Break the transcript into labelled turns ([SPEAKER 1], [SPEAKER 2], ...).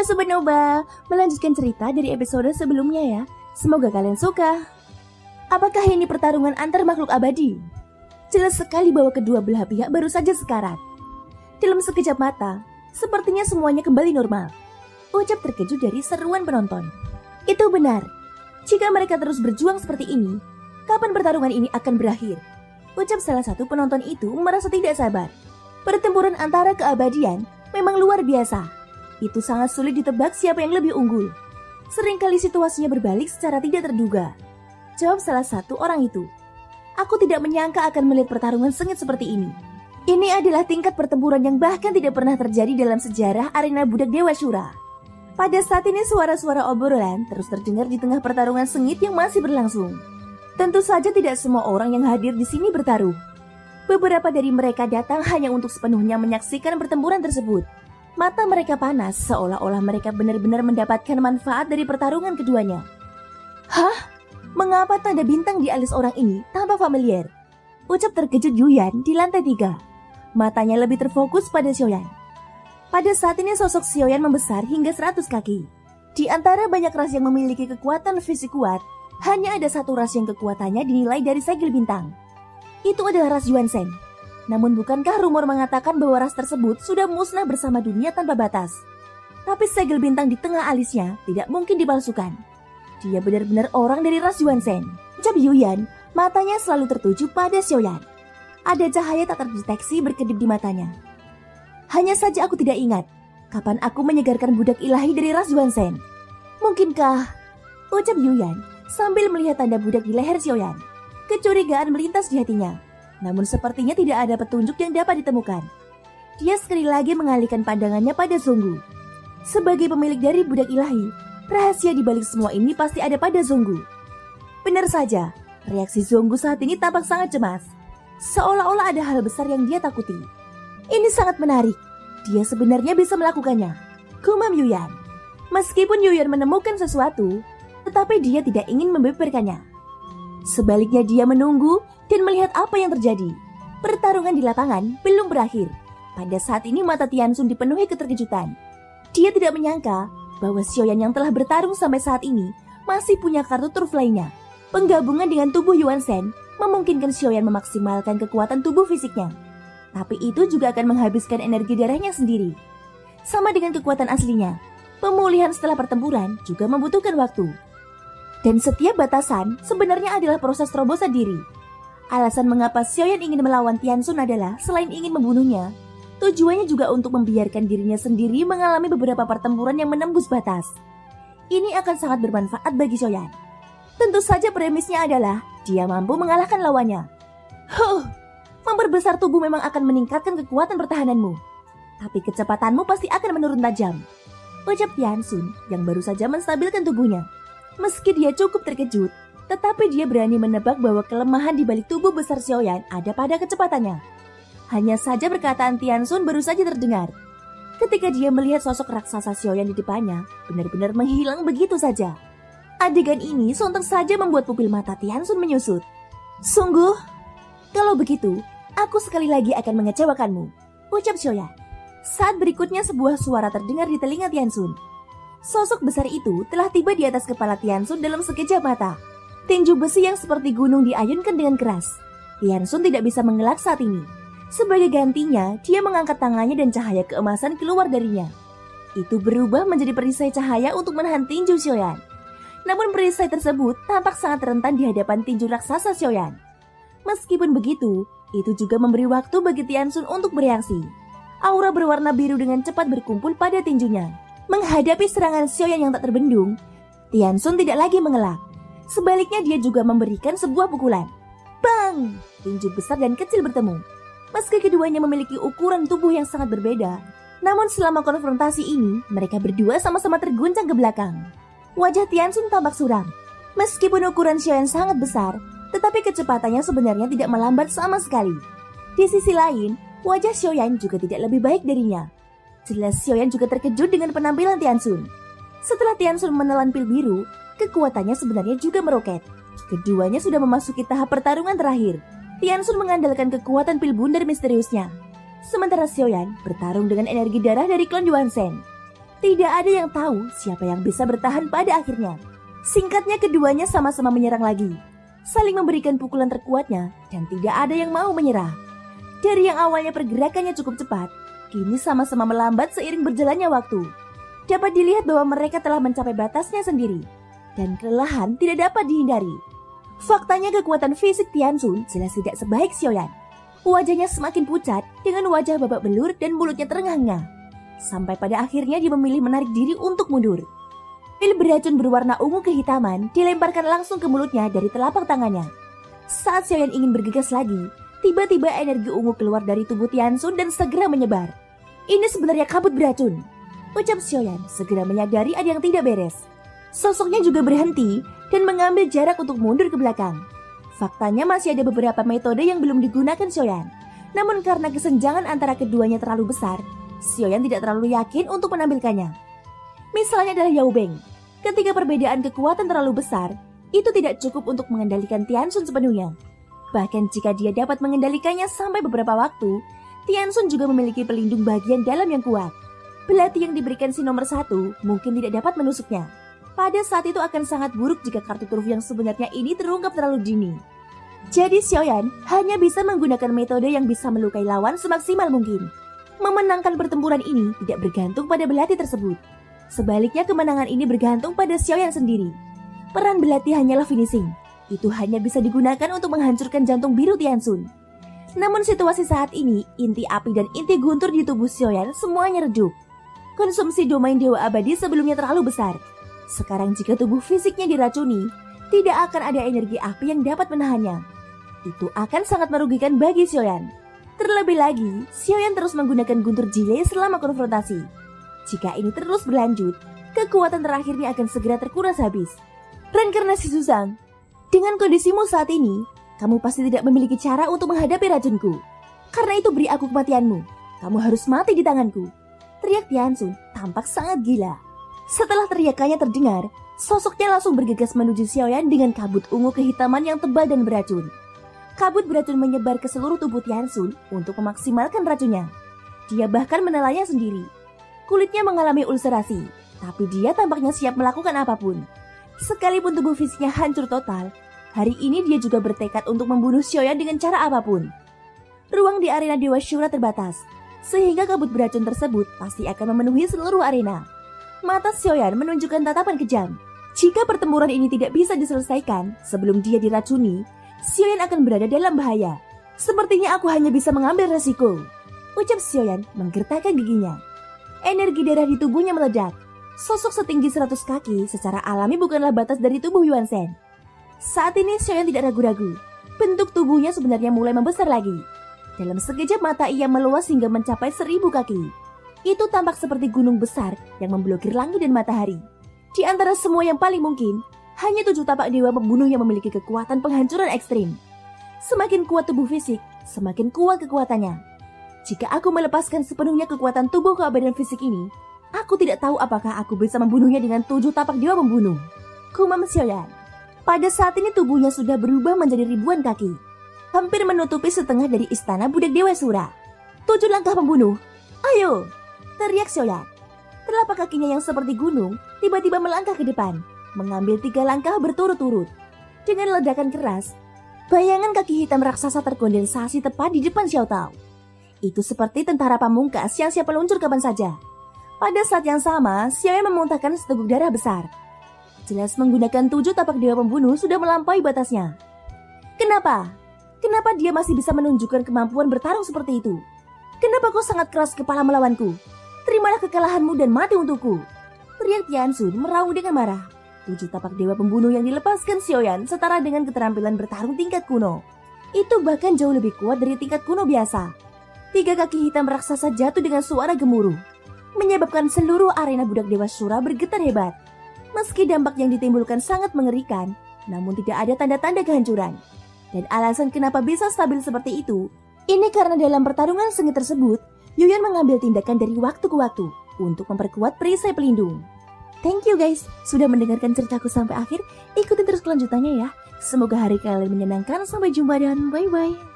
[SPEAKER 1] Sobat Nova, melanjutkan cerita dari episode sebelumnya ya. Semoga kalian suka. Apakah ini pertarungan antar makhluk abadi? Jelas sekali bahwa kedua belah pihak baru saja sekarat. Dalam sekejap mata, sepertinya semuanya kembali normal. Ucap terkejut dari seruan penonton. Itu benar. Jika mereka terus berjuang seperti ini, kapan pertarungan ini akan berakhir? Ucap salah satu penonton itu merasa tidak sabar. Pertempuran antara keabadian memang luar biasa. Itu sangat sulit ditebak siapa yang lebih unggul. Seringkali situasinya berbalik secara tidak terduga. Jawab salah satu orang itu. Aku tidak menyangka akan melihat pertarungan sengit seperti ini. Ini adalah tingkat pertempuran yang bahkan tidak pernah terjadi dalam sejarah arena budak Dewa Syura. Pada saat ini suara-suara obrolan terus terdengar di tengah pertarungan sengit yang masih berlangsung. Tentu saja tidak semua orang yang hadir di sini bertaruh. Beberapa dari mereka datang hanya untuk sepenuhnya menyaksikan pertempuran tersebut. Mata mereka panas seolah-olah mereka benar-benar mendapatkan manfaat dari pertarungan keduanya. Hah? Mengapa tanda bintang di alis orang ini tampak familiar? Ucap terkejut Yuyan di lantai 3. Matanya lebih terfokus pada Xiaoyan. Pada saat ini sosok Xiaoyan membesar hingga 100 kaki. Di antara banyak ras yang memiliki kekuatan fisik kuat, hanya ada satu ras yang kekuatannya dinilai dari segel bintang. Itu adalah ras Yuanzhen. Namun bukankah rumor mengatakan bahwa ras tersebut sudah musnah bersama dunia tanpa batas? Tapi segel bintang di tengah alisnya tidak mungkin dipalsukan. Dia benar-benar orang dari ras Yuanzhen. Ucap Yuyan, matanya selalu tertuju pada Xiaoyan. Ada cahaya tak terdeteksi berkedip di matanya. Hanya saja aku tidak ingat, kapan aku menyegarkan budak ilahi dari ras Yuanzhen. Mungkinkah? Ucap Yuyan sambil melihat tanda budak di leher Xiaoyan. Kecurigaan melintas di hatinya. Namun sepertinya tidak ada petunjuk yang dapat ditemukan. Dia sekali lagi mengalihkan pandangannya pada Zonggu. Sebagai pemilik dari budak ilahi, rahasia di balik semua ini pasti ada pada Zonggu. Benar saja, reaksi Zonggu saat ini tampak sangat cemas. Seolah-olah ada hal besar yang dia takuti. Ini sangat menarik. Dia sebenarnya bisa melakukannya. Gumam Yuyan. Meskipun Yuyan menemukan sesuatu, tetapi dia tidak ingin membeberkannya. Sebaliknya dia menunggu dan melihat apa yang terjadi. Pertarungan di lapangan belum berakhir. Pada saat ini mata Tianxun dipenuhi keterkejutan. Dia tidak menyangka bahwa Xiaoyan yang telah bertarung sampai saat ini masih punya kartu truf lainnya. Penggabungan dengan tubuh Yuanzhen memungkinkan Xiaoyan memaksimalkan kekuatan tubuh fisiknya. Tapi itu juga akan menghabiskan energi darahnya sendiri. Sama dengan kekuatan aslinya, pemulihan setelah pertempuran juga membutuhkan waktu. Dan setiap batasan sebenarnya adalah proses terobosan diri. Alasan mengapa Xiaoyan ingin melawan Tianxun adalah selain ingin membunuhnya, tujuannya juga untuk membiarkan dirinya sendiri mengalami beberapa pertempuran yang menembus batas. Ini akan sangat bermanfaat bagi Xiaoyan. Tentu saja premisnya adalah dia mampu mengalahkan lawannya. Memperbesar tubuh memang akan meningkatkan kekuatan pertahananmu. Tapi kecepatanmu pasti akan menurun tajam. Ucap Tianxun yang baru saja menstabilkan tubuhnya. Meski dia cukup terkejut, tetapi dia berani menebak bahwa kelemahan di balik tubuh besar Xiaoyan ada pada kecepatannya. Hanya saja perkataan Tianxun baru saja terdengar. Ketika dia melihat sosok raksasa Xiaoyan di depannya, benar-benar menghilang begitu saja. Adegan ini sontak saja membuat pupil mata Tianxun menyusut. Sungguh? Kalau begitu, aku sekali lagi akan mengecewakanmu, ucap Xiaoyan. Saat berikutnya sebuah suara terdengar di telinga Tianxun. Sosok besar itu telah tiba di atas kepala Tianxun dalam sekejap mata. Tinju besi yang seperti gunung diayunkan dengan keras. Tianxun tidak bisa mengelak saat ini. Sebagai gantinya, dia mengangkat tangannya dan cahaya keemasan keluar darinya. Itu berubah menjadi perisai cahaya untuk menahan tinju Xiaoyan. Namun perisai tersebut tampak sangat rentan di hadapan tinju raksasa Xiaoyan. Meskipun begitu, itu juga memberi waktu bagi Tianxun untuk bereaksi. Aura berwarna biru dengan cepat berkumpul pada tinjunya. Menghadapi serangan Xiaoyan yang tak terbendung, Tianxun tidak lagi mengelak. Sebaliknya dia juga memberikan sebuah pukulan. Bang! Tinju besar dan kecil bertemu. Meski keduanya memiliki ukuran tubuh yang sangat berbeda, namun selama konfrontasi ini, mereka berdua sama-sama terguncang ke belakang. Wajah Tianxun tampak suram. Meskipun ukuran Xiaoyan sangat besar, tetapi kecepatannya sebenarnya tidak melambat sama sekali. Di sisi lain, wajah Xiaoyan juga tidak lebih baik darinya. Jelas Xiaoyan juga terkejut dengan penampilan Tianxun. Setelah Tianxun menelan pil biru, kekuatannya sebenarnya juga meroket. Keduanya sudah memasuki tahap pertarungan terakhir. Tianxun mengandalkan kekuatan pil bundar misteriusnya. Sementara Xiaoyan bertarung dengan energi darah dari klan Yuanzhen. Tidak ada yang tahu siapa yang bisa bertahan pada akhirnya. Singkatnya keduanya sama-sama menyerang lagi, saling memberikan pukulan terkuatnya dan tidak ada yang mau menyerah. Dari yang awalnya pergerakannya cukup cepat, kini sama-sama melambat seiring berjalannya waktu. Dapat dilihat bahwa mereka telah mencapai batasnya sendiri dan kelelahan tidak dapat dihindari. Faktanya kekuatan fisik Tianxun jelas tidak sebaik Xiaoyan. Wajahnya semakin pucat dengan wajah babak belur dan mulutnya terengah-engah. Sampai pada akhirnya dia memilih menarik diri untuk mundur. Pil beracun berwarna ungu kehitaman dilemparkan langsung ke mulutnya dari telapak tangannya. Saat Xiaoyan ingin bergegas lagi, tiba-tiba energi ungu keluar dari tubuh Tianxun dan segera menyebar. Ini sebenarnya kabut beracun, ucap Xiaoyan segera menyadari ada yang tidak beres. Sosoknya juga berhenti dan mengambil jarak untuk mundur ke belakang. Faktanya masih ada beberapa metode yang belum digunakan Xiaoyan. Namun karena kesenjangan antara keduanya terlalu besar, Xiaoyan tidak terlalu yakin untuk menampilkannya. Misalnya adalah Yao Beng. Ketika perbedaan kekuatan terlalu besar, itu tidak cukup untuk mengendalikan Tianxun sepenuhnya. Bahkan jika dia dapat mengendalikannya sampai beberapa waktu, Tianxun juga memiliki pelindung bagian dalam yang kuat. Belati yang diberikan si nomor 1 mungkin tidak dapat menusuknya. Pada saat itu akan sangat buruk jika kartu truf yang sebenarnya ini terungkap terlalu dini. Jadi Xiaoyan hanya bisa menggunakan metode yang bisa melukai lawan semaksimal mungkin. Memenangkan pertempuran ini tidak bergantung pada belati tersebut. Sebaliknya kemenangan ini bergantung pada Xiaoyan sendiri. Peran belati hanyalah finishing. Itu hanya bisa digunakan untuk menghancurkan jantung biru Tianxun. Namun situasi saat ini, inti api dan inti guntur di tubuh Xiaoyan semuanya redup. Konsumsi domain Dewa Abadi sebelumnya terlalu besar. Sekarang jika tubuh fisiknya diracuni, tidak akan ada energi api yang dapat menahannya. Itu akan sangat merugikan bagi Xiaoyan. Terlebih lagi, Xiaoyan terus menggunakan guntur jile selama konfrontasi. Jika ini terus berlanjut, kekuatan terakhirnya akan segera terkuras habis. Reinkarnasi Susang, dengan kondisimu saat ini, kamu pasti tidak memiliki cara untuk menghadapi racunku. Karena itu beri aku kematianmu. Kamu harus mati di tanganku. Teriak Tianxun tampak sangat gila. Setelah teriakannya terdengar, sosoknya langsung bergegas menuju Xiaoyan dengan kabut ungu kehitaman yang tebal dan beracun. Kabut beracun menyebar ke seluruh tubuh Tianxun untuk memaksimalkan racunnya. Dia bahkan menelannya sendiri. Kulitnya mengalami ulcerasi, tapi dia tampaknya siap melakukan apapun. Sekalipun tubuh fisiknya hancur total, hari ini dia juga bertekad untuk membunuh Xiaoyan dengan cara apapun. Ruang di arena Dewa Syura terbatas, sehingga kabut beracun tersebut pasti akan memenuhi seluruh arena. Mata Xiaoyan menunjukkan tatapan kejam. Jika pertempuran ini tidak bisa diselesaikan sebelum dia diracuni, Xiaoyan akan berada dalam bahaya. Sepertinya aku hanya bisa mengambil resiko, ucap Xiaoyan menggertakkan giginya. Energi darah di tubuhnya meledak. Sosok setinggi 100 kaki secara alami bukanlah batas dari tubuh Yuan Shen. Saat ini Xiaoyan tidak ragu-ragu. Bentuk tubuhnya sebenarnya mulai membesar lagi. Dalam sekejap mata ia meluas hingga mencapai 1000 kaki. Itu tampak seperti gunung besar yang memblokir langit dan matahari. Di antara semua yang paling mungkin, hanya 7 tapak dewa pembunuh yang memiliki kekuatan penghancuran ekstrim. Semakin kuat tubuh fisik, semakin kuat kekuatannya. Jika aku melepaskan sepenuhnya kekuatan tubuh keabadian fisik ini, aku tidak tahu apakah aku bisa membunuhnya dengan 7 tapak dewa pembunuh. Kumam Xiaoyan. Pada saat ini tubuhnya sudah berubah menjadi ribuan kaki. Hampir menutupi setengah dari istana budak Dewa Sura. 7 langkah pembunuh. Ayo! Teriak Xiaoyan. Telapak kakinya yang seperti gunung tiba-tiba melangkah ke depan, mengambil 3 langkah berturut-turut. Dengan ledakan keras, bayangan kaki hitam raksasa terkondensasi tepat di depan Xiao Tao. Itu seperti tentara pamungkas yang siap meluncur kapan saja. Pada saat yang sama, Xiaoyan memuntahkan seteguk darah besar. Jelas menggunakan 7 tapak dewa pembunuh sudah melampaui batasnya. Kenapa? Kenapa dia masih bisa menunjukkan kemampuan bertarung seperti itu? Kenapa kau sangat keras kepala melawanku? Terimalah kekalahanmu dan mati untukku. Teriak Tianxun meraung dengan marah. 7 tapak dewa pembunuh yang dilepaskan Xiaoyan setara dengan keterampilan bertarung tingkat kuno. Itu bahkan jauh lebih kuat dari tingkat kuno biasa. 3 kaki hitam raksasa jatuh dengan suara gemuruh, menyebabkan seluruh arena budak Dewa Syura bergetar hebat. Meski dampak yang ditimbulkan sangat mengerikan, namun tidak ada tanda-tanda kehancuran. Dan alasan kenapa bisa stabil seperti itu, ini karena dalam pertarungan sengit tersebut, Yuyan mengambil tindakan dari waktu ke waktu untuk memperkuat perisai pelindung. Thank you guys, sudah mendengarkan ceritaku sampai akhir. Ikutin terus kelanjutannya ya. Semoga hari kalian menyenangkan. Sampai jumpa dan bye-bye.